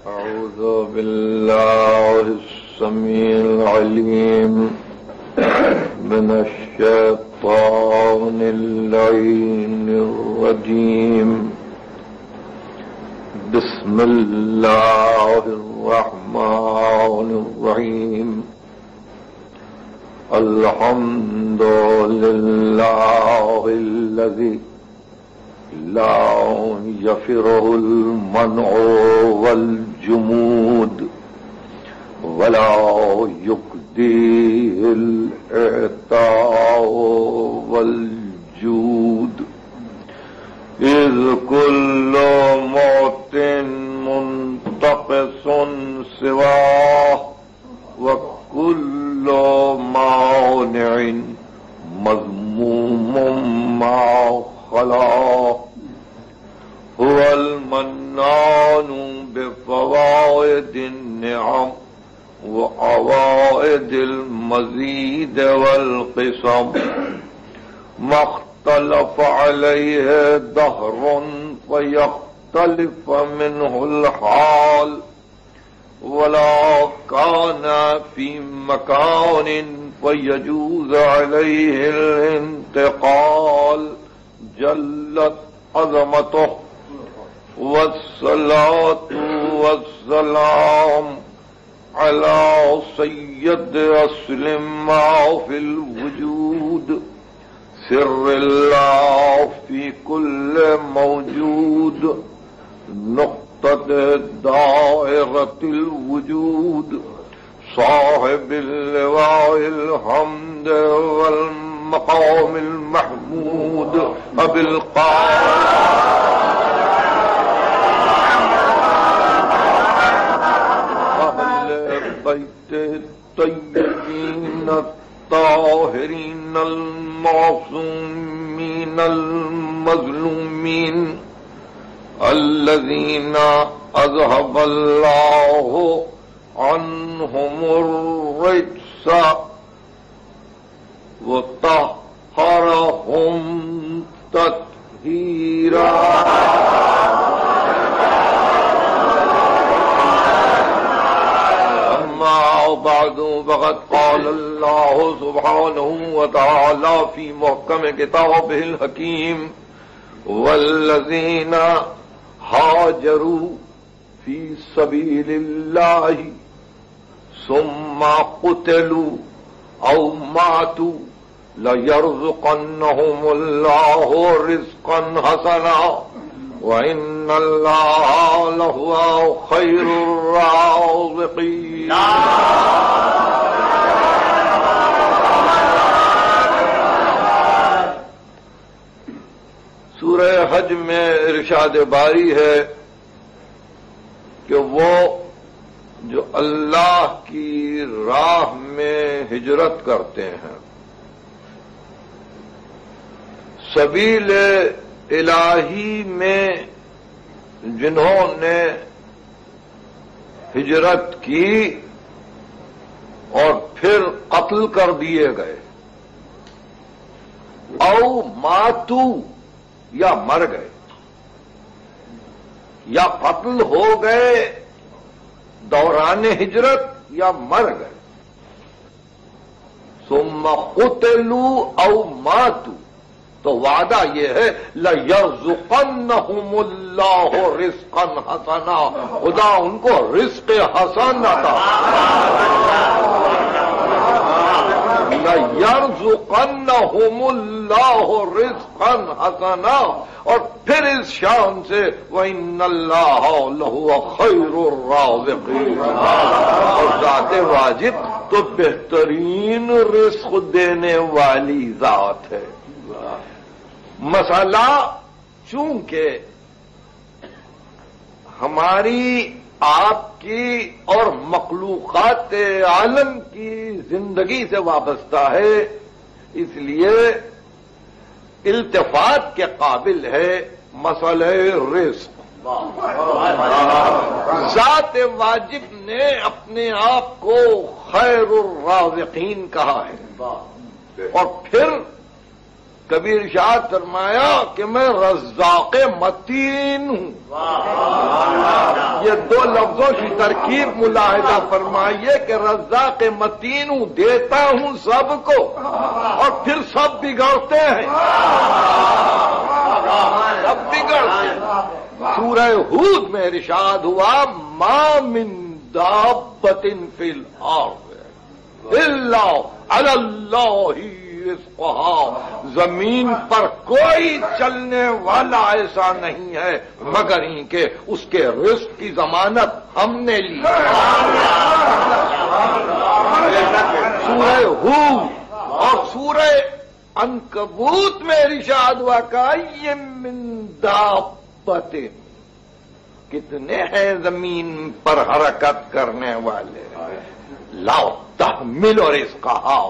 أعوذ بالله السميع العليم من الشيطان اللعين الرجيم. بسم الله الرحمن الرحيم. الحمد لله الذي لا يفره المنع والجمود ولا يقضيه الإعطاء والجود، إذ كل موت منتقص سواه وكل مانع مذموم مع خلاه. هو المنان بفوائد النعم وعوائد المزيد والقسم، ما اختلف عليه دهر فيختلف منه الحال، ولا كان في مكان فيجوز عليه الانتقال. جلت عظمته، والصلاة والسلام على سيد أصل ما في الوجود، سر الله في كل موجود، نقطة دائرة الوجود، صاحب اللواء الحمد والمقام المحمود، أبي أهل بيت الطيبين الطاهرين المعصومين المظلومين، الذين أذهب الله عنهم الرجس وطهرهم تطهيرا. أما بعد، فقد قال الله سبحانه وتعالى في محكم كتابه الحكيم: والذين هاجروا في سبيل الله ثم قتلوا أو ماتوا ليرزقنهم الله رزقا حسنا وإن الله لهو خير الرازقين. سورہ حج میں ارشاد باری ہے کہ وہ جو اللہ کی راہ میں ہجرت کرتے ہیں، سبیل الہی میں جنہوں نے ہجرت کی اور پھر قتل کر دیے گئے، او ماتو یا مر گئے یا قتل ہو گئے دوران ہجرت یا مر گئے، ثم قتلوا او ماتوا، تو وعدہ یہ ہے لَيَرْزُقَنَّهُمُ اللَّهُ رِزْقًا حَسَنًا، خدا ان کو رزق حسن عطا، لَيَرْزُقَنَّهُمُ اللَّهُ رِزْقًا حَسَنًا، اور پھر اس شان سے وَإِنَّ اللَّهَ لَهُوَ خَيْرُ الرَّازِقِينَ، اور ذات واجب تو بہترین رزق دینے والی ذات ہے۔ مسئلہ چونکہ ہماری آپ کی اور مخلوقات عالم کی زندگی سے وابستہ ہے، اس لیے التفات کے قابل ہے مسئلہ رزق۔ ذات واجب نے اپنے آپ کو خیر الرازقین کہا ہے، اور پھر کبھی ارشاد فرمایا کہ میں رزاق متین ہوں. یہ دو لفظوں کی ترکیب ملاحظہ فرمائیے کہ رزاق متین ہوں، دیتا ہوں سب کو اور پھر سب بگڑتے ہیں. سب بگڑتے ہیں. سورہ ہود میں ارشاد ہوا ما من دابۃ فی الارض الا علی اللہ رزقها. زمین پر کوئی چلنے والا ایسا نہیں ہے مگر ہی کہ اس کے رزق کی ضمانت ہم نے لی. سورہ ہود اور سورہ عنکبوت میں ارشاد ہوا کہ من دابۃ، کتنے ہیں زمین پر حرکت کرنے والے، لا تحمل رزقہا،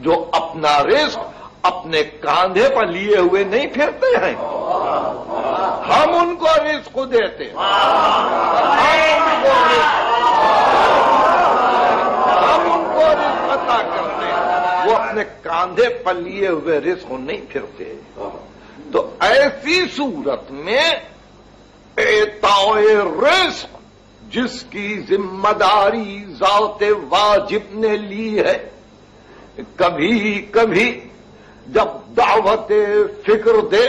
جو اپنا رزق اپنے کاندھے پر لیے ہوئے نہیں پھرتے ہیں. ہم ان کو رزق دیتے ہیں. ہم ان کو رزق عطا کرتے ہیں. وہ اپنے کاندھے پر لیے ہوئے رزق نہیں پھرتے. تو ایسی صورت میں اعطاء رزق جس کی ذمہ داری ذات واجب نے لی ہے، کبھی کبھی جب دعوت فکر دے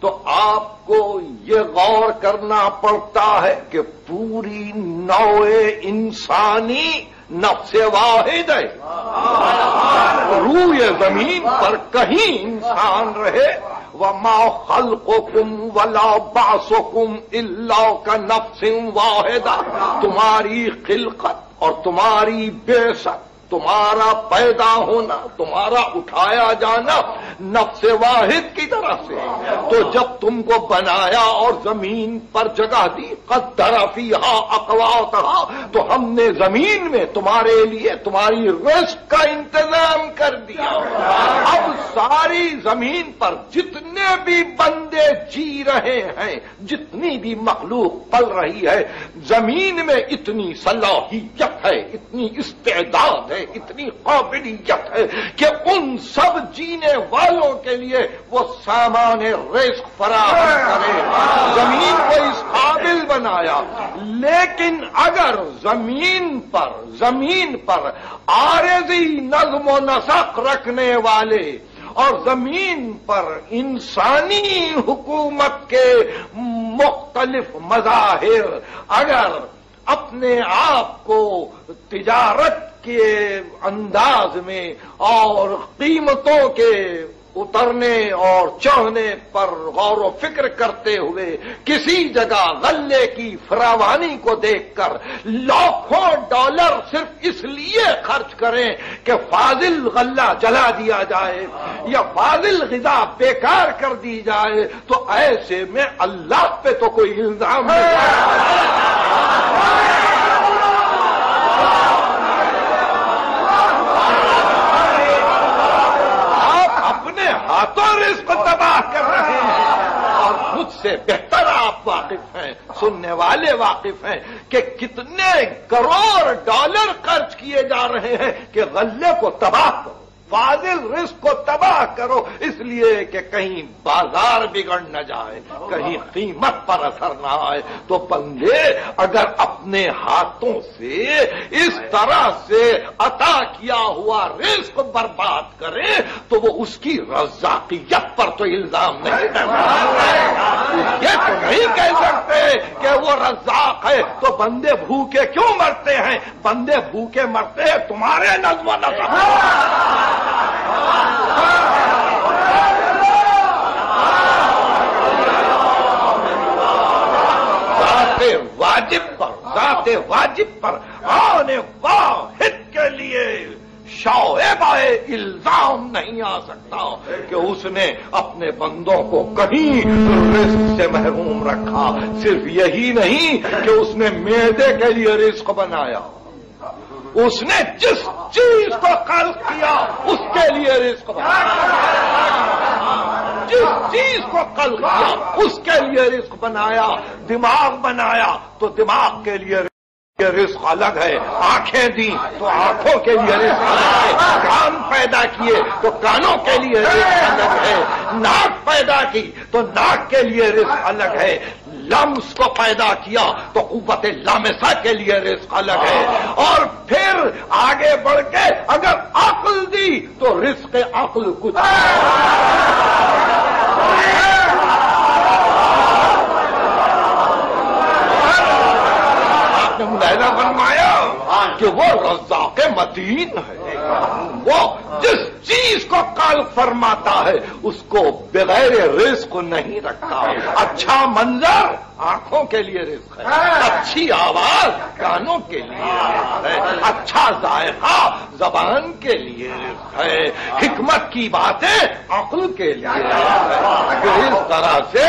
تو آپ کو یہ غور کرنا پڑتا ہے کہ پوری نوع انسانی نفس واحد ہے. روئے زمین پر کہیں انسان رہے، وما خلقکم ولا بعثکم الا کنفس واحدہ. تمہاری خلقت اور تمہاری بعثت، تمہارا پیدا ہونا، تمہارا اٹھایا جانا نفس واحد کی طرح سے. تو جب تم کو بنایا اور زمین پر جگہ دی، قدر فیہا اقواتہا، تو ہم نے زمین میں تمہارے لیے تمہاری رزق کا انتظام کر دیا. اب ساری زمین پر جتنے بھی بندے جی رہے ہیں، جتنی بھی مخلوق پل رہی ہے، زمین میں اتنی صلاحیت ہے، اتنی استعداد ہے، اتنی قابلیت ہے کہ ان سب جینے والوں کے لیے وہ سامان رزق فراہم کرے. زمین کو اس قابل بنایا. لیکن اگر زمین پر عارضی نظم و نسق رکھنے والے اور زمین پر انسانی حکومت کے مختلف مظاہر اگر اپنے آپ کو تجارت کے انداز میں اور قیمتوں کے اترنے اور چڑھنے پر غور و فکر کرتے ہوئے کسی جگہ غلے کی فراوانی کو دیکھ کر لاکھوں ڈالر صرف اس لیے خرچ کریں کہ فاضل غلہ جلا دیا جائے یا فاضل غذا بیکار کر دی جائے، تو ایسے میں اللہ پہ تو کوئی الزام نہیں. ہاتھوں رزق تباہ کر رہے ہیں اور خود سے بہتر آپ واقف ہیں، سننے والے واقف ہیں کہ کتنے کروڑ ڈالر خرچ کیے جا رہے ہیں کہ غلے کو تباہ کرو، فاضل رزق کو تباہ کرو، اس لیے کہ کہیں بازار بگڑ نہ جائے، کہیں قیمت پر اثر نہ آئے. تو بندے اگر اپنے ہاتھوں سے اس طرح سے عطا کیا ہوا رزق برباد کرے تو وہ اس کی رزاقیت پر تو الزام نہیں یہ تو نہیں کہہ سکتے کہ وہ رزاق ہے تو بندے بھوکے کیوں مرتے ہیں. بندے بھوکے مرتے ہیں تمہارے نظم و نسق. ذات واجب پر آنے واحد کے لیے شعبہ الزام نہیں آ سکتا کہ اس نے اپنے بندوں کو کہیں رزق سے محروم رکھا. صرف یہی نہیں کہ اس نے معدے کے لیے رزق بنایا، اس نے جس چیز کو خلق کیا اس کے لیے رزق بنایا، جس چیز کو خلق کیا اس کے لیے رزق بنایا. دماغ بنایا تو دماغ کے لیے یہ رزق الگ ہے، آنکھیں دی تو آنکھوں کے لیے رزق الگ ہے، کان پیدا کیے تو کانوں کے لیے رزق الگ ہے، ناک پیدا کی تو ناک کے لیے رزق الگ ہے، لمس کو پیدا کیا تو قوت لامسہ کے لیے رزق الگ ہے، اور پھر آگے بڑھ کے اگر عقل دی تو رزق عقل کچھ ملاحظہ فرمایا کہ وہ رزاق متین ہے، وہ جس چیز کو خالق فرماتا ہے اس کو بغیر رزق نہیں رکھتا۔ اچھا منظر آنکھوں کے لیے رزق ہے، اچھی آواز کانوں کے لیے رزق ہے، اچھا ذائقہ زبان کے لیے رزق ہے، حکمت کی باتیں عقل کے لیے رزق ہے۔ اس طرح سے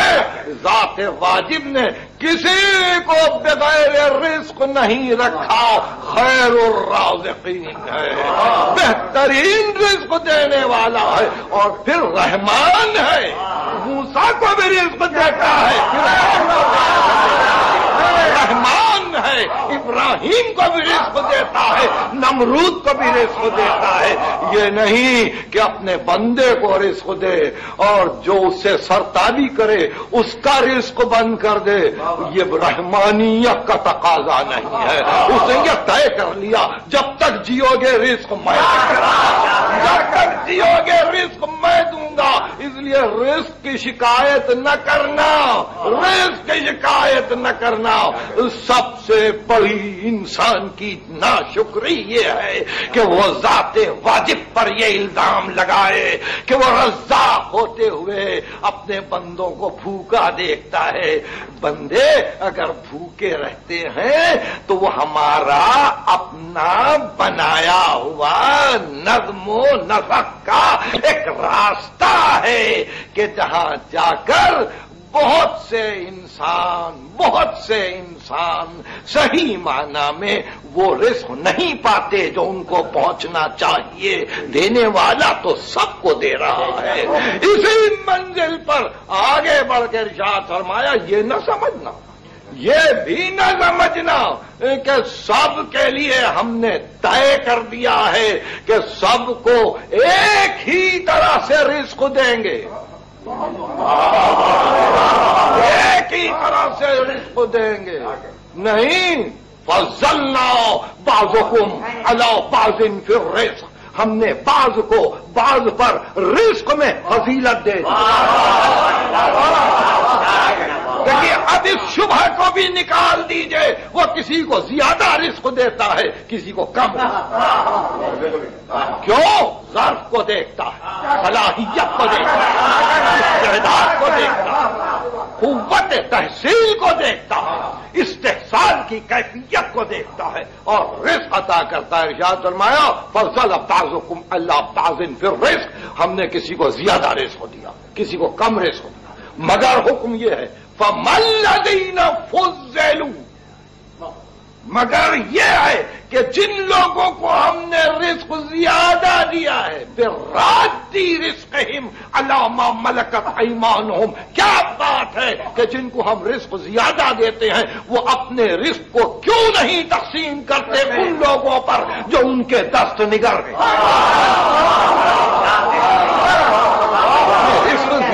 ذات واجب نے کسی کو بغیر رزق نہیں رکھا، خیر الرازقین ہے، بہترین رزق دینے والا ہے، اور پھر رحمان ہے، موسیٰ کو بھی رزق دیتا ہے، رحمان ہے، ابراہیم کو بھی رزق دیتا ہے، نمرود کو بھی رزق دیتا ہے۔ یہ نہیں کہ اپنے بندے کو رزق دے اور جو اس سے سرتابی کرے اس کا رزق بند کر دے، یہ رحمانیت کا تقاضا نہیں ہے۔ اس نے یہ طے کر لیا جب تک جیو گے رزق میں دوں گا، جب تک جیو گے رزق میں دوں گا، اس لیے رزق کی شکایت نہ کرنا، رزق کی شکایت نہ کرنا۔ سب سے بڑی انسان کی ناشکری یہ ہے کہ وہ ذات واجب پر یہ الزام لگائے کہ وہ رزاق ہوتے ہوئے اپنے بندوں کو بھوکا دیکھتا ہے۔ بندے اگر بھوکے رہتے ہیں تو وہ ہمارا اپنا بنایا ہوا نظم و نسق کا ایک راستہ ہے کہ جہاں جا کر بہت سے انسان صحیح معنی میں وہ رزق نہیں پاتے جو ان کو پہنچنا چاہیے۔ دینے والا تو سب کو دے رہا ہے۔ اسی منزل پر آگے بڑھ کے ارشاد فرمایا یہ نہ سمجھنا، یہ بھی نہ سمجھنا کہ سب کے لیے ہم نے طے کر دیا ہے کہ سب کو ایک ہی طرح سے رزق دیں گے، ایک ہی طرح سے رزق دیں گے، نہیں۔ فضلنا بعضکم علی بعض فی الرزق، ہم نے بعض کو بعض پر رزق میں فضیلت دے دی۔ دیکھیے اب اس شبہ کو بھی نکال دیجئے، وہ کسی کو زیادہ رزق دیتا ہے، کسی کو کم۔ کیوں؟ ظرف کو دیکھتا ہے، صلاحیت کو دیکھتا ہے، استعداد کو دیکھتا ہے، قوت تحصیل کو دیکھتا ہے، استحصال کی کیفیت کو دیکھتا ہے اور رزق عطا کرتا ہے۔ ارشاد فرمایا فضل بعضکم علی بعض فی الرزق، ہم نے کسی کو زیادہ رزق دیا، کسی کو کم رزق دیا، مگر حکم یہ ہے فَمَا الَّذِينَ فُضِّلُوا، مگر یہ ہے کہ جن لوگوں کو ہم نے رزق زیادہ دیا ہے بِرَادِّ رِزْقِهِمْ عَلَىٰ مَا مَلَكَتْ أَيْمَانُهُمْ، کیا بات ہے کہ جن کو ہم رزق زیادہ دیتے ہیں وہ اپنے رزق کو کیوں نہیں تقسیم کرتے ان لوگوں پر جو ان کے دست نگر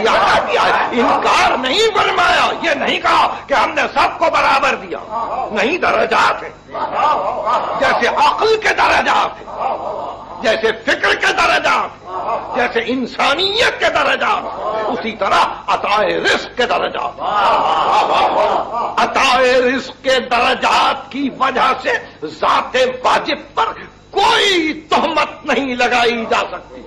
زیادہ دیا ہے۔ انکار نہیں فرمایا، یہ نہیں کہا کہ ہم نے سب کو برابر دیا، نہیں، درجات ہیں، جیسے عقل کے درجات ہیں، جیسے فکر کے درجات، جیسے انسانیت کے درجات، اسی طرح عطائے رزق کے درجات۔ عطائے رزق کے درجات کی وجہ سے ذات واجب پر کوئی تہمت نہیں لگائی جا سکتی،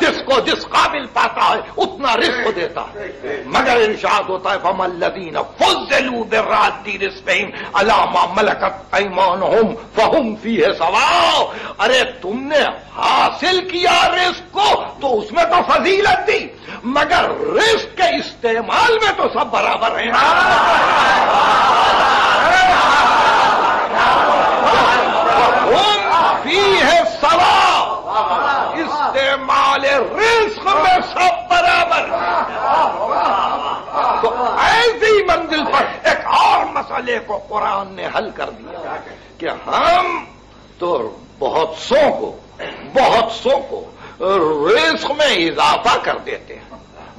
جس کو جس قابل پاتا ہے اتنا رزق دیتا ہے، مگر ارشاد ہوتا ہے فَمَا الَّذِينَ فُضِّلُوا بِرَادِّ رِزْقِهِمْ عَلَىٰ مَا مَلَكَتْ أَيْمَانُهُمْ فَهُمْ فِيهِ سَوَاءٌ، ارے تم نے حاصل کیا رزق کو تو اس میں تو فضیلت دی، مگر رزق کے استعمال میں تو سب برابر ہیں۔ فَهُمْ فِيهِ سَوَاءٌ، استعمال رزق میں سب برابر۔ تو ایسی منزل پر ایک اور مسئلے کو کو قرآن نے حل کر دیا کہ ہم تو بہت سو کو رزق میں اضافہ کر دیتے ہیں،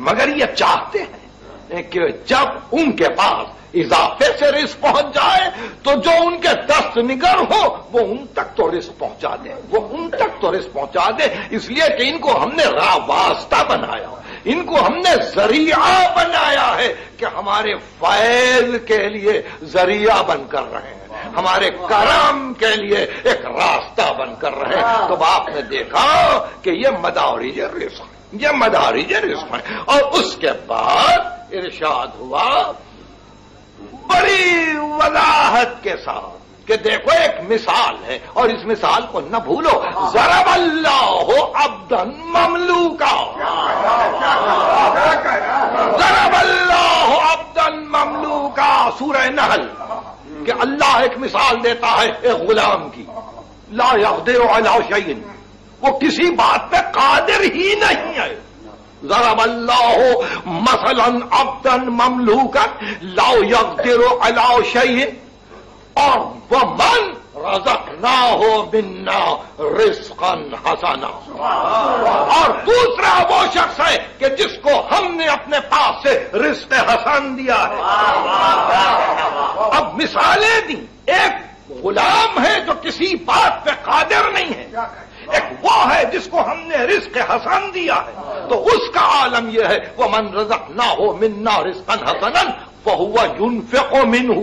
مگر یہ چاہتے ہیں کہ جب ان کے پاس اضافے سے رزق پہنچ جائے تو جو ان کے دست نگر ہو وہ ان تک تو رزق پہنچا دے، اس لیے کہ ان کو ہم نے راہ واسطہ بنایا، ان کو ہم نے ذریعہ بنایا ہے کہ ہمارے فیض کے لیے ذریعہ بن کر رہے ہیں، ہمارے کرم کے لیے ایک راستہ بن کر رہے ہیں۔ تو آپ نے دیکھا کہ یہ مدارج رزق ہے، اور اس کے بعد ارشاد ہوا بڑی وضاحت کے ساتھ کہ دیکھو ایک مثال ہے اور اس مثال کو نہ بھولو، ضرب اللہ عبدا مملوکا، ضرب اللہ عبدا مملوکا، سورہ نحل، کہ اللہ ایک مثال دیتا ہے ایک غلام کی، لا یقدر علی شیء، وہ کسی بات پہ قادر ہی نہیں ہے۔ ضرب اللہ مثلا عبدا مملوکا لا یقدر علی شیء، اور ومن رزقناہ منا رزقا حسنا، اور دوسرا وہ شخص ہے کہ جس کو ہم نے اپنے پاس سے رزق حسن دیا ہے۔ اب مثالیں دی، ایک غلام ہے جو کسی بات پہ قادر نہیں ہے، ایک وہ ہے جس کو ہم نے رزق حسن دیا ہے، تو اس کا عالم یہ ہے وَمَن رَزَقْنَاهُ مِنَّا رِزْقًا حَسَنًا فَهُوَ يُنْفِقُ مِنْهُ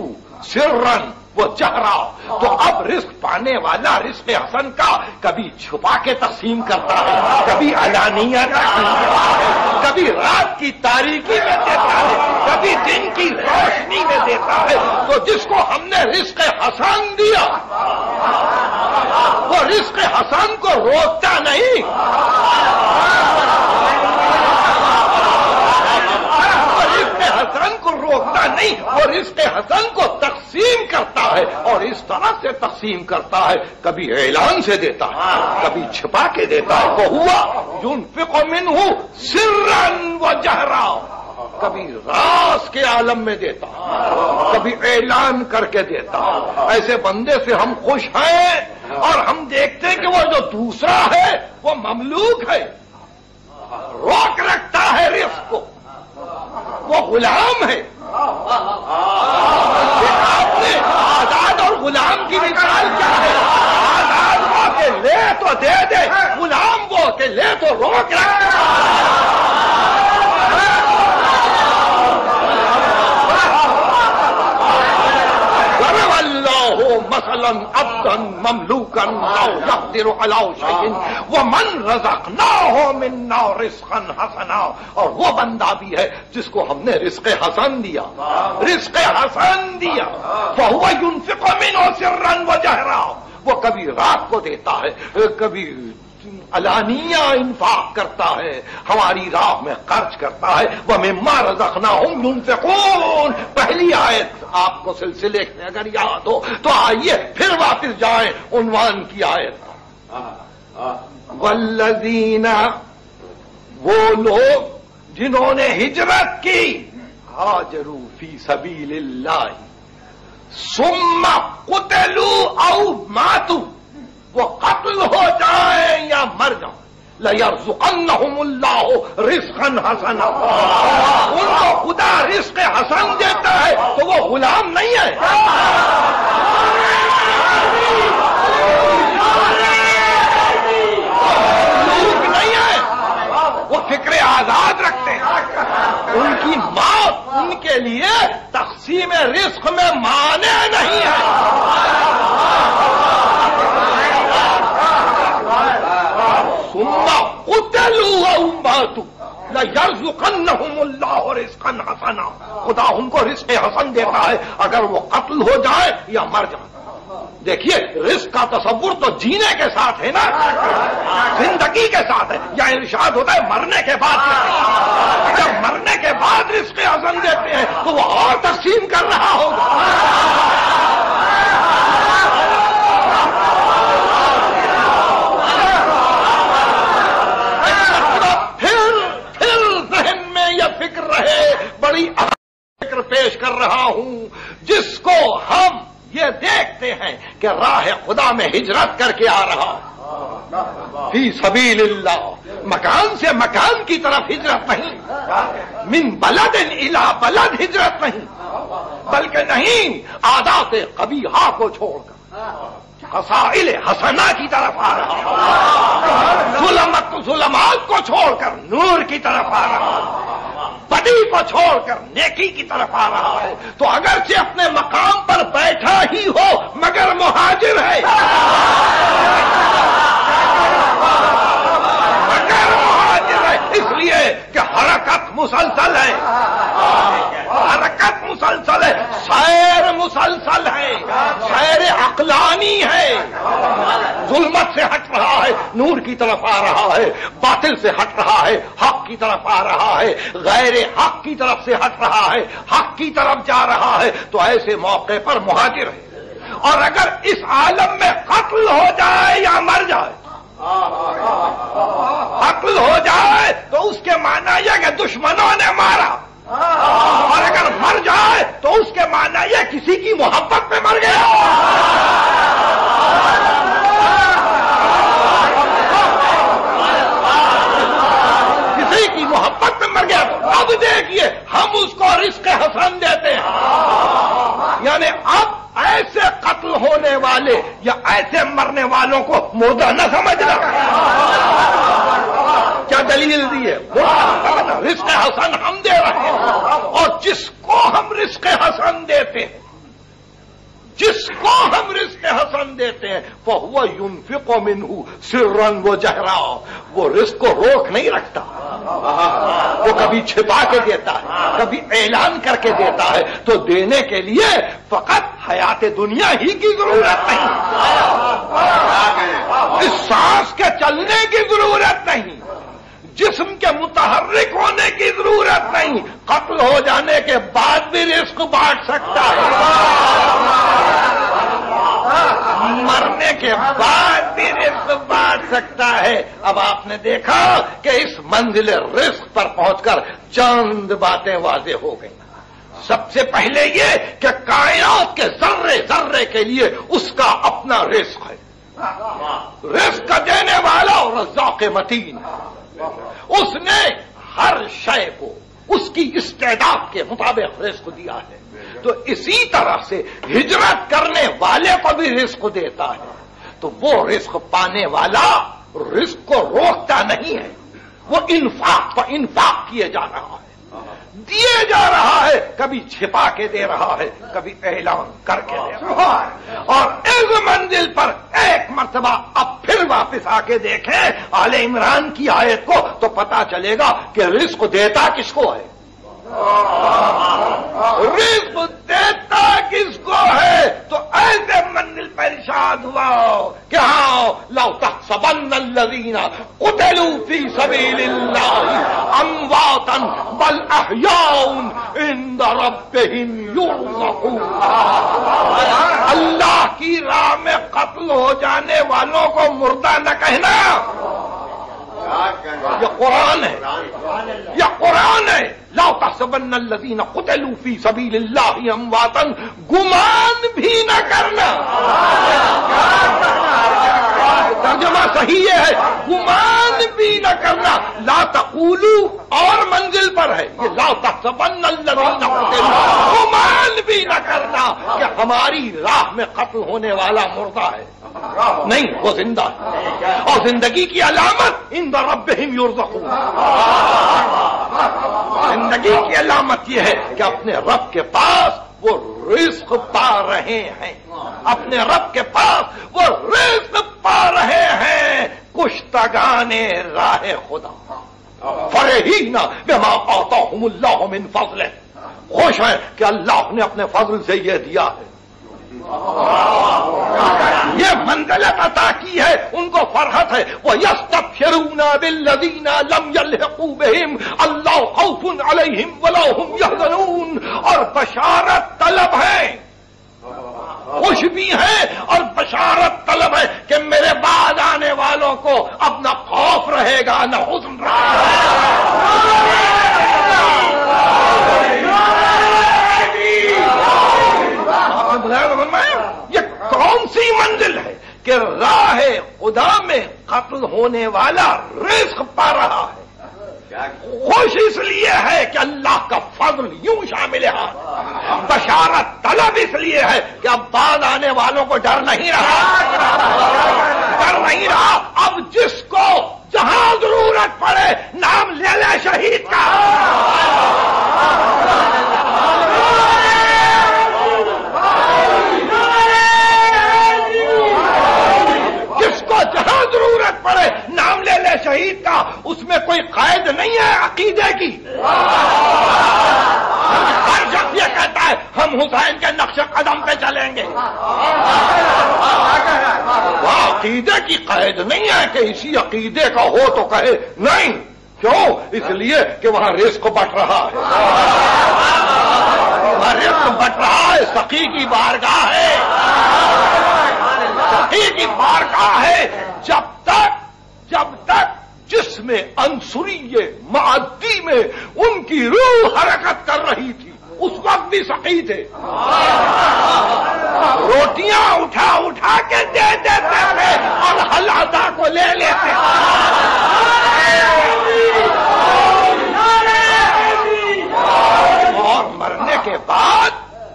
سِرًّا وَجَهْرًا۔ تو اب رزق پانے والا رزق حسن کا کبھی چھپا کے تقسیم کرتا ہے، کبھی علانیہ تقسیم کرتا ہے، کبھی رات کی تاریکی میں دیتا ہے، کبھی دن کی روشنی میں دیتا ہے۔ تو جس کو ہم نے رزق حسن دیا وہ رزق حسن کو روکتا نہیں، وہ رزق حسن کو تقسیم کرتا ہے، اور اس طرح سے تقسیم کرتا ہے، کبھی اعلان سے دیتا ہے، کبھی چھپا کے دیتا ہے۔ وَهُوَ يُنْفِقُ مِنْهُ سِرًّا وَجَهْرًا، کبھی راز کے عالم میں دیتا ہے، کبھی اعلان کر کے دیتا ہے۔ ایسے بندے سے ہم خوش ہیں، اور ہم دیکھتے ہیں کہ وہ جو دوسرا ہے وہ مملوک ہے، روک رکھتا ہے رزق کو، وہ غلام ہے۔ آپ نے آزاد اور غلام کی مثال کیا ہے؟ آزاد وہ کہ لے تو دے دے، غلام وہ کہ لے تو روک رکھتا ہے۔ مثلا عبدا مملوکا لا یقدر علی شیء ومن رزقناہ منا رزقا حسنا، اور وہ بندہ بھی ہے جس کو ہم نے رزق حسن دیا، فہو ينفق منہ سرا وجہرا، وہ کبھی رات کو دیتا ہے، کبھی علانیہ انفاق کرتا ہے، ہماری راہ میں خرچ کرتا ہے۔ وَمِمَّا رَزَقْنَاهُمْ يُنْفِقُونَ، پہلی آیت آپ کو سلسلے میں اگر یاد ہو تو آئیے پھر واپس جائیں عنوان کی آیت۔ وَالَّذِينَ، وہ لوگ جنہوں نے ہجرت کی، ہاجروا فی سبیل اللہ ثم قتلوا او ماتوا، وہ قتل ہو جائیں یا مر جائیں، لَيَرْزُقَنَّهُمُ اللَّهُ رِزْقًا حَسَنًا، ان کو خدا رزق حسن دیتا ہے تو وہ غلام نہیں ہے، مملوک نہیں ہے، وہ فکر آزاد رکھتے ہیں، ان کی موت ان کے لیے تقسیم رزق میں مانع نہیں ہے۔ ثم قتلوا او ماتوا لَيَرْزُقَنَّهُمُ اللَّهُ رِزْقًا حَسَنًا، خدا ان کو رزق حسن دیتا ہے اگر وہ قتل ہو جائے یا مر جائے۔ دیکھیے رزق کا تصور تو جینے کے ساتھ ہے نا، زندگی کے ساتھ ہے، یا ارشاد ہوتا ہے مرنے کے بعد، جب مرنے کے بعد رزق حسن دیتے ہیں تو وہ اور تقسیم کر رہا ہوگا۔ بڑی فکر پیش کر رہا ہوں، جس کو ہم دیکھتے ہیں کہ راہ خدا میں ہجرت کر کے آ رہا فی سبیل اللہ، مکان سے مکان کی طرف ہجرت نہیں، من بلد الی بلد ہجرت نہیں، بلکہ نہیں عادات قبیحہ کو چھوڑ کر خصائل حسنہ کی طرف آ رہا، ظلمات کو چھوڑ کر نور کی طرف آ رہا، بدی کو چھوڑ کر نیکی کی طرف آ رہا ہے۔ تو اگرچہ اپنے مقام پر بیٹھا ہی ہو مگر مہاجر ہے، مگر مہاجر ہے، اس لیے کہ حرکت مسلسل ہے، حرکت مسلسل ہے، سیر مسلسل ہے، سیر عقلانی ہے، ظلمت سے ہٹ رہا ہے نور کی طرف آ رہا ہے، باطل سے ہٹ رہا ہے حق کی طرف آ رہا ہے، غیر حق کی طرف سے ہٹ رہا ہے حق کی طرف جا رہا ہے، تو ایسے موقع پر مہاجر ہے۔ اور اگر اس عالم میں قتل ہو جائے یا مر جائے، قتل ہو جائے تو اس کے معنی یہ کہ دشمنوں نے مارا، اور اگر مر جائے تو اس کے معنی یہ کسی کی محبت میں مر گیا۔ کسی کی محبت میں مر گیا۔ تو اب دیکھیے ہم اس کو رزق حسن دیتے ہیں، یعنی اب ایسے قتل ہونے والے یا ایسے مرنے والوں کو مردہ نہ سمجھنا۔ کیا دلیل دی ہے؟ رزق حسن ہم دے رہے ہیں، اور جس کو ہم رزق حسن دیتے ہیں، جس کو ہم رزق حسن دیتے ہیں فَهُوَ يُنْفِقُ مِنْهُ سِرًّا وَجَهْرًا، وہ رزق کو روک نہیں رکھتا، وہ کبھی چھپا کے دیتا ہے، کبھی اعلان کر کے دیتا ہے۔ تو دینے کے لیے فقط حیات دنیا ہی کی ضرورت نہیں، اس سانس کے چلنے کی ضرورت نہیں، جسم کے متحرک ہونے کی ضرورت نہیں، قتل ہو جانے کے بعد بھی رزق بانٹ سکتا ہے، مرنے کے بعد بھی رزق بانٹ سکتا ہے۔ اب آپ نے دیکھا کہ اس منزل رزق پر پہنچ کر چند باتیں واضح ہو گئیں۔ سب سے پہلے یہ کہ کائنات کے ذرے ذرے کے لیے اس کا اپنا رزق ہے، رزق دینے والا اور رزاق متین، اس نے ہر شے کو اس کی استعداد کے مطابق رزق دیا ہے۔ تو اسی طرح سے ہجرت کرنے والے کو بھی رزق دیتا ہے، تو وہ رزق پانے والا رزق کو روکتا نہیں ہے، وہ انفاق کیے جا رہا ہے، دیے جا رہا ہے، کبھی چھپا کے دے رہا ہے، کبھی اعلان کر کے دے رہا ہے۔ اور اس منزل پر ایک مرتبہ اب پھر واپس آ کے دیکھیں آل عمران کی آیت کو تو پتا چلے گا کہ رزق دیتا کس کو ہے، رزق دیتا کس کو ہے۔ تو ایسے منزل پر ارشاد ہوا کہ ہاں لو تحسبن الذین قتلوا فی سبیل اللہ امواتا بل احیاء عند ربہم یرزقون، اللہ کی راہ میں قتل ہو جانے والوں کو مردہ نہ کہنا، یہ قرآن ہے، یہ قرآن ہے۔ لا تحسبن الذین قتلوا فی سبیل اللہ امواتا، گمان بھی نہ کرنا، ترجمہ صحیح ہے، گمان بھی نہ کرنا۔ لا تقولوا اور منزل پر ہے یہ، لا تحسبن الذین قتلوا، گمان بھی نہ کرنا کہ ہماری راہ میں قتل ہونے والا مردہ ہے، نہیں، وہ زندہ ہے، اور زندگی کی علامت عند ربہم یرزقون، زندگی کی علامت یہ ہے کہ اپنے رب کے پاس وہ رزق پا رہے ہیں، اپنے رب کے پاس وہ رزق پا رہے ہیں۔ کشتگان راہ خدا فرحین بما آتاہم اللہ من فضلہ، خوش ہیں کہ اللہ نے اپنے فضل سے یہ دیا ہے، یہ منزلت عطا کی ہے، ان کو فرحت ہے۔ وَيَسْتَبْشِرُونَ بِالَّذِينَ لَمْ يَلْحِقُوا بِهِمْ أَلَّا خَوْفٌ عَلَيْهِمْ وَلَا هُمْ يَحْزَنُونَ، اور بشارت طلب ہے، خوش بھی ہے اور بشارت طلب ہے کہ میرے بعد آنے والوں کو اب نہ خوف رہے گا نہ حزن رہے گا۔ یہ کون سی منزل ہے کہ راہ خدا میں قتل ہونے والا رزق پا رہا ہے؟ خوش اس لیے ہے کہ اللہ کا فضل یوں شامل ہے، بشارت طلب اس لیے ہے کہ اب بعد آنے والوں کو ڈر نہیں رہا، اب جس کو جہاں ضرورت پڑے نام لے لے شہید کا، جس کو جہاں ضرورت پڑے نام لے لے شہید کا، اس میں کوئی قید نہیں ہے عقیدے کی۔ ہر شخص یہ کہتا ہے ہم حسین کے نقش قدم پہ چلیں گے، وہ عقیدے کی قید نہیں ہے کہ اسی عقیدے کا ہو تو کہے نہیں، کیوں؟ اس لیے کہ وہاں رزق بٹ رہا ہے، وہاں رزق بٹ رہا ہے، سخی کی بارگاہ ہے، سخی کی بارگاہ ہے۔ جب تک جس میں عنصریہ معدی میں ان کی روح حرکت کر رہی تھی اس وقت بھی سخی تھے، روٹیاں اٹھا کے دے دیتے تھے اور حلادا کو لے لیتے اور مرنے کے بعد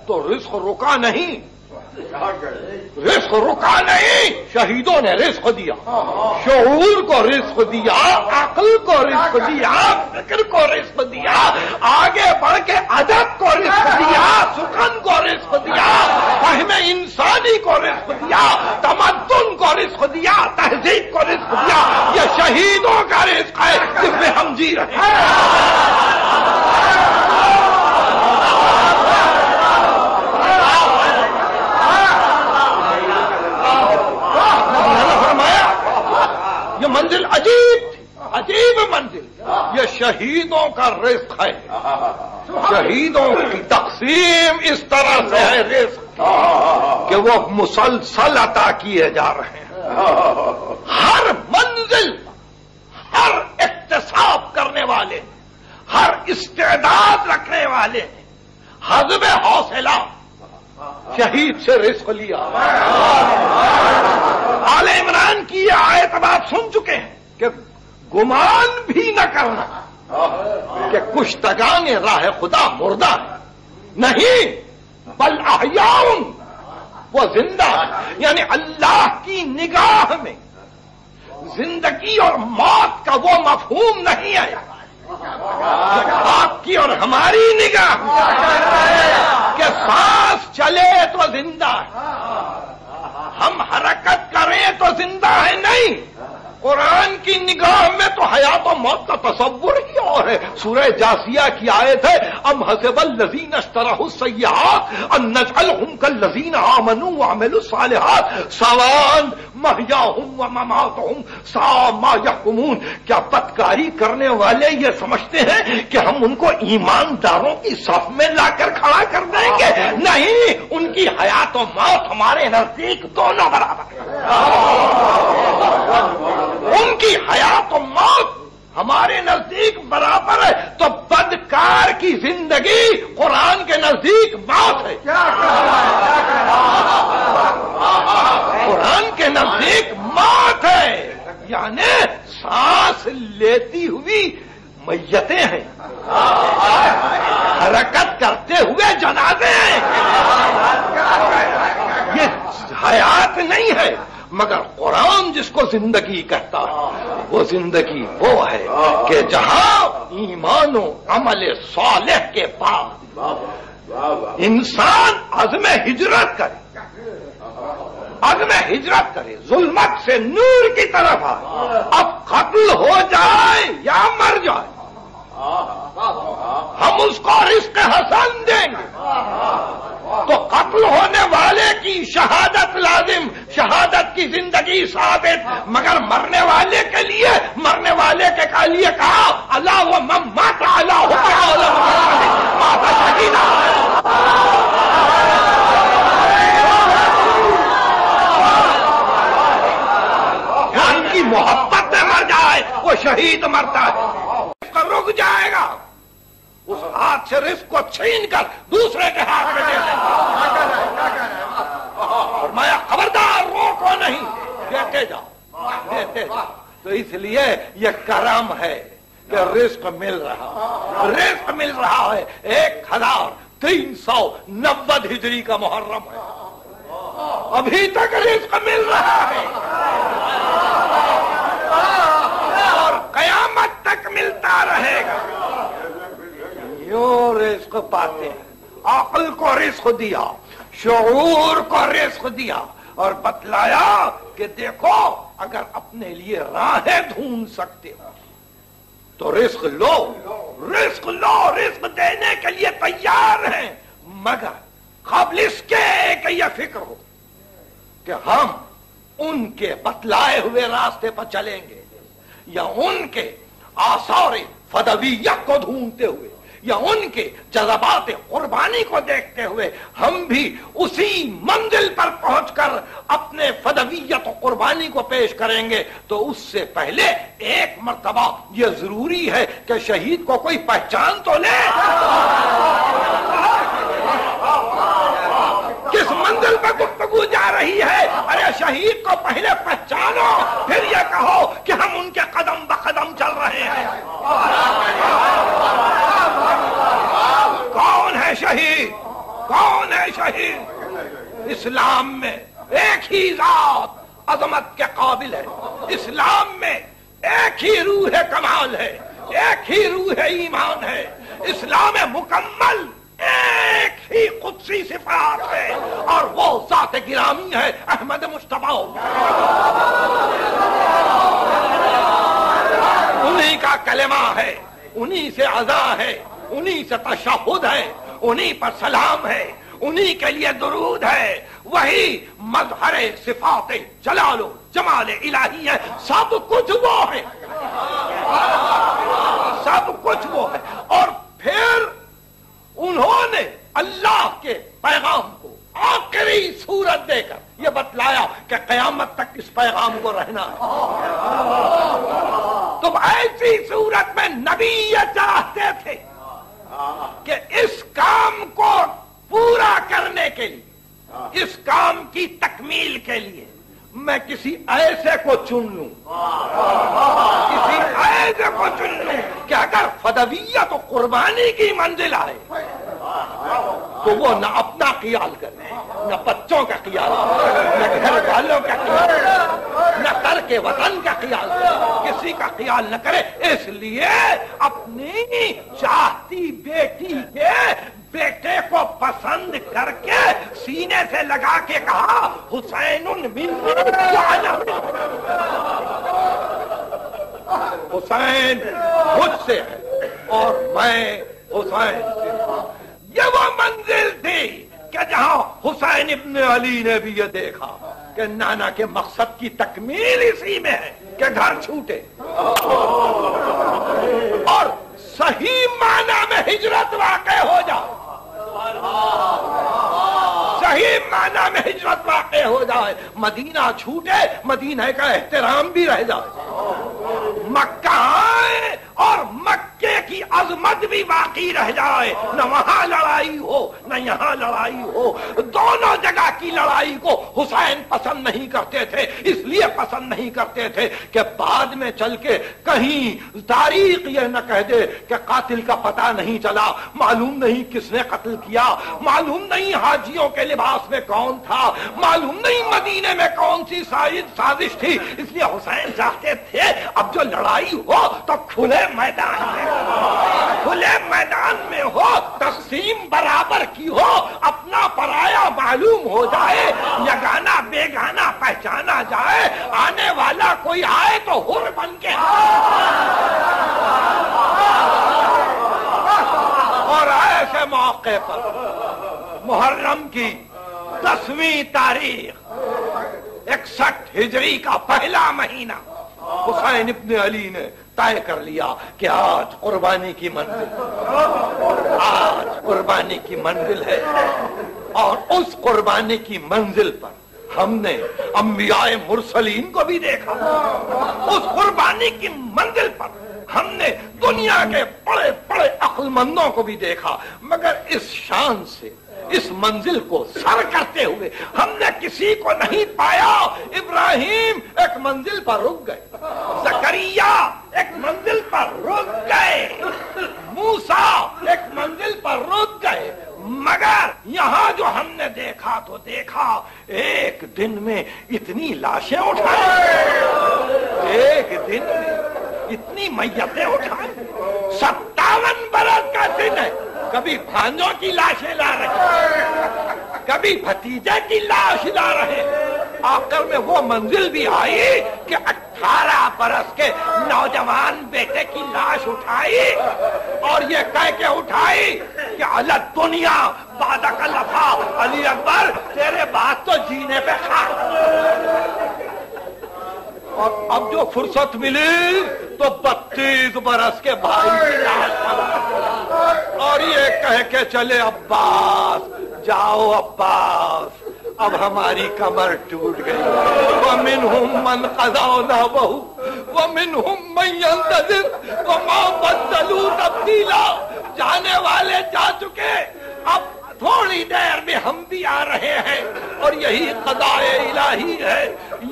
تو رزق رکا نہیں، رزق رکا نہیں، شہیدوں نے رزق دیا، شعور کو رزق دیا، عقل کو رزق دیا، فکر کو رزق دیا، آگے بڑھ کے ادب کو رزق دیا، سخن کو رزق دیا، فہم انسانی کو رزق دیا، تمدن کو رزق دیا، تہذیب کو رزق دیا۔ یہ شہیدوں کا رزق ہے جس میں ہم جی رہے ہیں۔ یہ منزل عجیب تھی، عجیب منزل، یہ شہیدوں کا رزق ہے، شہیدوں کی تقسیم اس طرح سے ہے رزق کہ وہ مسلسل عطا کیے جا رہے ہیں۔ ہر منزل، ہر اکتساب کرنے والے، ہر استعداد رکھنے والے نے حزب حوصلہ شہید سے رزق لیا۔ آل عمران کی یہ آیت اب آپ سن چکے ہیں کہ گمان بھی نہ کرنا کہ کشتگان راہ خدا مردہ ہے، نہیں، بل احیاء، وہ زندہ ہے، یعنی اللہ کی نگاہ میں زندگی اور موت کا وہ مفہوم نہیں ہے آپ کی اور ہماری نگاہ کہ سانس چلے تو زندہ ہے، ہم حرکت کریں تو زندہ ہے، نہیں، قرآن کی نگاہ میں تو حیات و موت کا تصور ہی اور ہے۔ سورہ جاثیہ کی آیت ہے ام حسب الذین اشتروا السیئات ان نجعلہم کالذین آمنوا وعملوا الصالحات سواء محیاہم ومماتہم ساء ما یحکمون۔ کیا بدکاری کرنے والے یہ سمجھتے ہیں کہ ہم ان کو ایمانداروں کی صف میں لا کر کھڑا کر دیں گے؟ نہیں، ان کی حیات و موت ہمارے نزدیک دونوں برابر ہیں، ان کی حیات و موت ہمارے نزدیک برابر ہے، تو بدکار کی زندگی قرآن کے نزدیک موت ہے، قرآن کے نزدیک موت ہے، یعنی سانس لیتی ہوئی میتیں ہیں، حرکت کرتے ہوئے جنازے ہیں، یہ حیات نہیں ہے۔ مگر قرآن جس کو زندگی کہتا ہے وہ زندگی وہ ہے کہ جہاں ایمان و عمل صالح کے بعد انسان عزم ہجرت کرے، عزم ہجرت کرے، ظلمت سے نور کی طرف آئے، اب قتل ہو جائے یا مر جائے ہم اس کو رزق حسن دیں گے، تو قتل ہونے والے کی شہادت لازم، شہادت کی زندگی ثابت، مگر مرنے والے کے لیے، مرنے والے کے لیے کہا اللہ و من مات علی حب مات شہیدا۔ ان کی محبت میں مر جائے وہ شہید مرتا ہے، رک جائے گا، اس ہاتھ سے رزق کو چھین کر دوسرے کے ہاتھ میں دے دیں گے۔ فرمایا خبردار نہیں، دیتے جاؤ دیتے جاؤ۔ تو اس لیے یہ کرم ہے کہ رزق مل رہا ہے 1390 ہجری کا محرم ہے، ابھی تک رزق مل رہا ہے اور قیامت تک ملتا رہے گا۔ یوں رزق پاتے ہیں، عقل کو رزق دیا، شعور کو رزق دیا اور بتلایا کہ دیکھو اگر اپنے لیے راہیں ڈھونڈ سکتے ہو تو رزق لو، رزق دینے کے لیے تیار ہیں، مگر قبل اس کے کہ یہ فکر ہو کہ ہم ان کے بتلائے ہوئے راستے پر چلیں گے یا ان کے آثار فدویت کو ڈھونڈتے ہوئے یا ان کے جذبات قربانی کو دیکھتے ہوئے ہم بھی اسی منزل پر پہنچ کر اپنے فدویت و قربانی کو پیش کریں گے، تو اس سے پہلے ایک مرتبہ یہ ضروری ہے کہ شہید کو کوئی پہچان تو لے، کس منزل پر گفتگو جا رہی ہے، ارے شہید کو پہلے پہچانو، پھر یہ کہو کہ ہم ان کے قدم بقدم چل رہے ہیں۔ کون ہے شہید؟ کون ہے شہید؟ اسلام میں ایک ہی ذات عظمت کے قابل ہے، اسلام میں ایک ہی روح کمال ہے، ایک ہی روح ایمان ہے، اسلام مکمل ایک ہی قدسی صفات ہے اور وہ ذات گرامی ہے احمد مصطفیٰ۔ انہی کا کلمہ ہے، انہی سے عزا ہے، انہی سے تشہد ہے، انہی پر سلام ہے، انہی کے لیے درود ہے، وہی مظہر صفات جلال و جمال الہی ہے، سب کچھ وہ ہے، سب کچھ وہ ہے۔ اور پھر انہوں نے اللہ کے پیغام کو آخری صورت دے کر یہ بتلایا کہ قیامت تک اس پیغام کو رہنا ہے۔ تو ایسی صورت میں نبی یہ چاہتے تھے کہ اس کام کو پورا کرنے کے لیے، اس کام کی تکمیل کے لیے میں کسی ایسے کو چن لوں، کسی ایسے کو چن لوں کہ اگر فدویت و قربانی کی منزل آئے تو وہ نہ اپنا خیال کرے، نہ بچوں کا خیال کرے، نہ گھر والوں کا خیال کرے، نہ ترک وطن کا خیال کرے، کسی کا خیال نہ کرے، اس لیے اپنی چاہتی بیٹی کے بیٹے کو پسند کر کے سینے سے لگا کے کہا حسین حسین مجھ سے ہے اور میں حسین سے۔ یہ وہ منزل تھی کہ جہاں حسین ابن علی نے بھی یہ دیکھا کہ نانا کے مقصد کی تکمیل اسی میں ہے کہ گھر چھوٹے اور صحیح معنی میں ہجرت واقع ہو جائے، صحیح معنی میں ہجرت واقع ہو جائے، مدینہ چھوٹے، مدینہ کا احترام بھی رہ جائے، مکہ آئے اور مکے کی عظمت بھی باقی رہ جائے، نہ وہاں لڑائی ہو نہ یہاں لڑائی ہو۔ دونوں جگہ کی لڑائی کو حسین پسند نہیں کرتے تھے، اس لیے پسند نہیں کرتے تھے کہ بعد میں چل کے کہیں تاریخ یہ نہ کہہ دے کہ قاتل کا پتہ نہیں چلا، معلوم نہیں کس نے قتل کیا، معلوم نہیں حاجیوں کے لباس میں کون تھا، معلوم نہیں مدینے میں کون سی سازش تھی۔ اس لیے حسین چاہتے تھے اب جو لڑائی ہو تو کھلے میدان میں، کھلے میدان میں ہو، تقسیم برابر کی ہو، اپنا پرایا معلوم ہو جائے، یگانا بیگانا پہچانا جائے، آنے والا کوئی آئے تو حر بن کے اور ایسے موقع پر محرم کی 10ویں تاریخ 61 ہجری کا پہلا مہینہ حسین ابن علی نے طے کر لیا کہ آج قربانی کی منزل، آج قربانی کی منزل ہے، اور اس قربانی کی منزل پر ہم نے انبیاء مرسلین کو بھی دیکھا، اس قربانی کی منزل پر ہم نے دنیا کے بڑے بڑے عقل مندوں کو بھی دیکھا، مگر اس شان سے اس منزل کو سر کرتے ہوئے ہم نے کسی کو نہیں پایا۔ ابراہیم ایک منزل پر رک گئے، زکریا ایک منزل پر رک گئے، موسیٰ ایک منزل پر رک گئے، مگر یہاں جو ہم نے دیکھا تو دیکھا ایک دن میں اتنی لاشیں اٹھائیں، ایک دن میں اتنی میتیں اٹھائیں، 57 برس کا دن ہے، کبھی بھانجوں کی لاشیں لا رہے، کبھی بھتیجے کی لاش لا رہے، آخر میں وہ منزل بھی آئی کہ 18 برس کے نوجوان بیٹے کی لاش اٹھائی اور یہ کہہ کے اٹھائی کہ علی دنیا بعدک لفا علی اکبر، تیرے بعد تو جینے پہ خاک۔ اور اب جو فرصت ملی تو 32 برس کے بھائی کی لاش پر، اور یہ کہہ کے چلے عباس جاؤ عباس، اب ہماری کمر ٹوٹ گئی، وَمِنْهُمْ مَنْ قَضَىٰ نَحْبَهُ وَمِنْهُمْ مَنْ يَنتَظِرُ وَمَا بَدَّلُوا تَبْدِيلًا، جانے والے جا چکے، اب تھوڑی دیر میں ہم بھی آ رہے ہیں اور یہی قضاء الہی ہے۔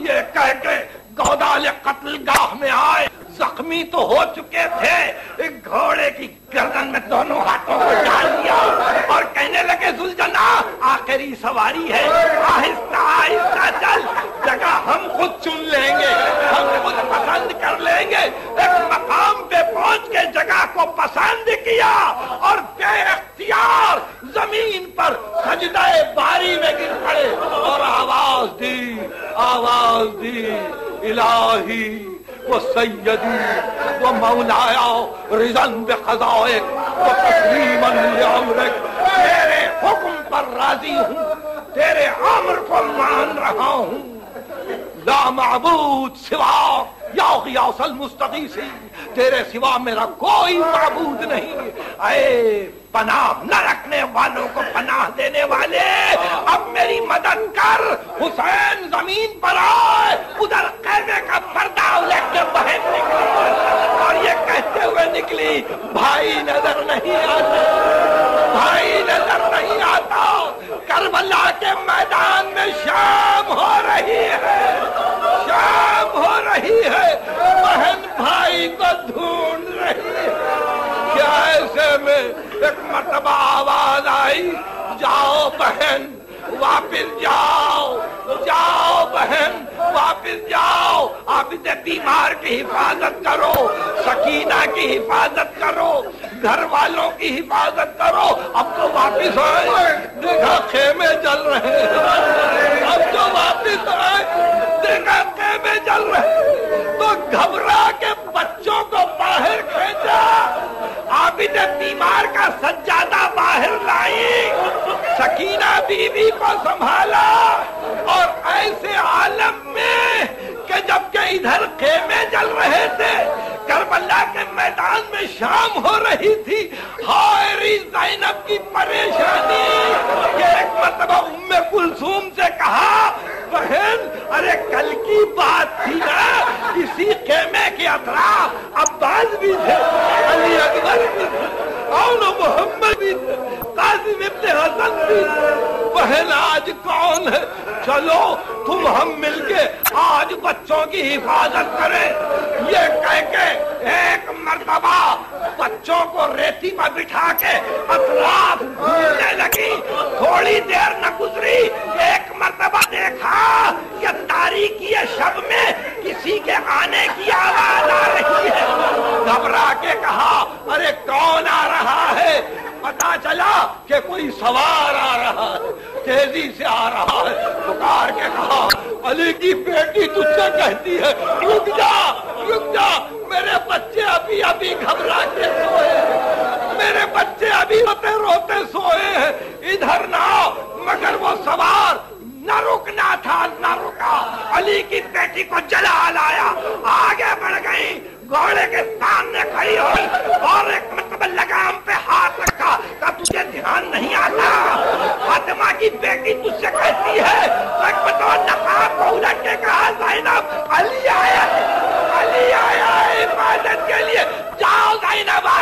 یہ کہہ کے گودال قتل گاہ میں آئے، زخمی تو ہو چکے تھے، ایک گھوڑے کی گردن میں دونوں ہاتھوں کو ڈال دیا اور کہنے لگے ذوالجناح آخری سواری ہے، آہستہ آہستہ چل، جگہ ہم خود چن لیں گے، ہم خود پسند کر لیں گے۔ ایک مقام پہ پہنچ کے جگہ کو پسند کیا اور بے اختیار زمین پر سجدہ باری میں گر پڑے اور آواز دی الہی و سیدی و مولایا رضاً بقضائک و تسلیماً لامرک، تیرے حکم پر راضی ہوں، تیرے امر کو مان رہا ہوں، لا معبود سوا یا غیاث المستغیث، تیرے سوا میرا کوئی معبود نہیں۔ اے پناہ نہ رکھنے والوں کو پناہ دینے والے، اب میری مدد کر۔ حسین زمین پر آئے، ادھر خیمے کا پردہ الٹ کے بہن نکلی اور یہ کہتے ہوئے نکلی بھائی نظر نہیں آتا، بھائی نظر نہیں آتا، کربلا کے میدان میں شام ہو رہی ہے، شام ہو رہی ہے، بہن بھائی کو ڈھونڈ رہی ہے۔ کیا ایسے میں ایک مرتبہ آواز آئی، جاؤ بہن واپس جاؤ، جاؤ بہن واپس جاؤ، عابد بیمار کی حفاظت کرو، سکینہ کی حفاظت کرو، گھر والوں کی حفاظت کرو۔ اب تو واپس آئے، دیکھا خیمے جل رہے ہیں، اب تو واپس آئے، دیکھا خیمے جل رہے، تو گھبرا کے بچوں کو باہر کھینچا، عابد بیمار کا سجادہ باہر لائی، سکینہ بیوی کو سنبھالا، اور ایسے عالم میں کہ جبکہ ادھر خیمے جل رہے تھے، کربلا کے میدان میں شام ہو رہی تھی، ہائے زینب کی پریشانی کہ ایک مرتبہ ام کلثوم سے کہا بہن ارے کل کی بات تھی نا، اسی خیمے کے اطراف عباس بھی تھے، علی اکبر بھی تھے، اور محمد بھی تھے، قاسم ابن حسن بھی تھے، بہن آج کون ہے؟ چلو تم ہم مل کے آج بچوں کی حفاظت کریں۔ یہ کہہ کے ایک مرتبہ بچوں کو ریتی پر بٹھا کے اطراف گھومنے لگی، تھوڑی دیر نہ گزری، ایک مرتبہ دیکھا کہ تاریکی شب میں کسی کے آنے کی آواز آ رہی ہے، گھبرا کے کہا ارے کون آ رہا ہے؟ پتا چلا کہ کوئی سوار آ رہا ہے، تیزی سے آ رہا ہے، پکار کے کہا علی کی بیٹی تجھ سے کہتی ہے رک جا، رک جا، میرے بچے ابھی ابھی گھبرا کے سوئے ہیں، میرے بچے ابھی روتے روتے سوئے ہیں، ادھر نہ آؤ۔ مگر وہ سوار نہ رکنا تھا، نہ رکا، علی کی بیٹی کو جلا لایا، آگے بڑھ گئی، گھوڑے کے سامنے کھڑی ہوئی اور ایک مرتبہ لگام پہ ہاتھ رکھا، کہا تجھے دھیان نہیں آتا، فاطمہ کی بیٹی تجھ سے کہتی ہے، ایک مرتبہ نقاب کو الٹ کے کہا زینب علی آیا ہے، علی آیا ہے حفاظت کے لیے، جاؤ زینب آ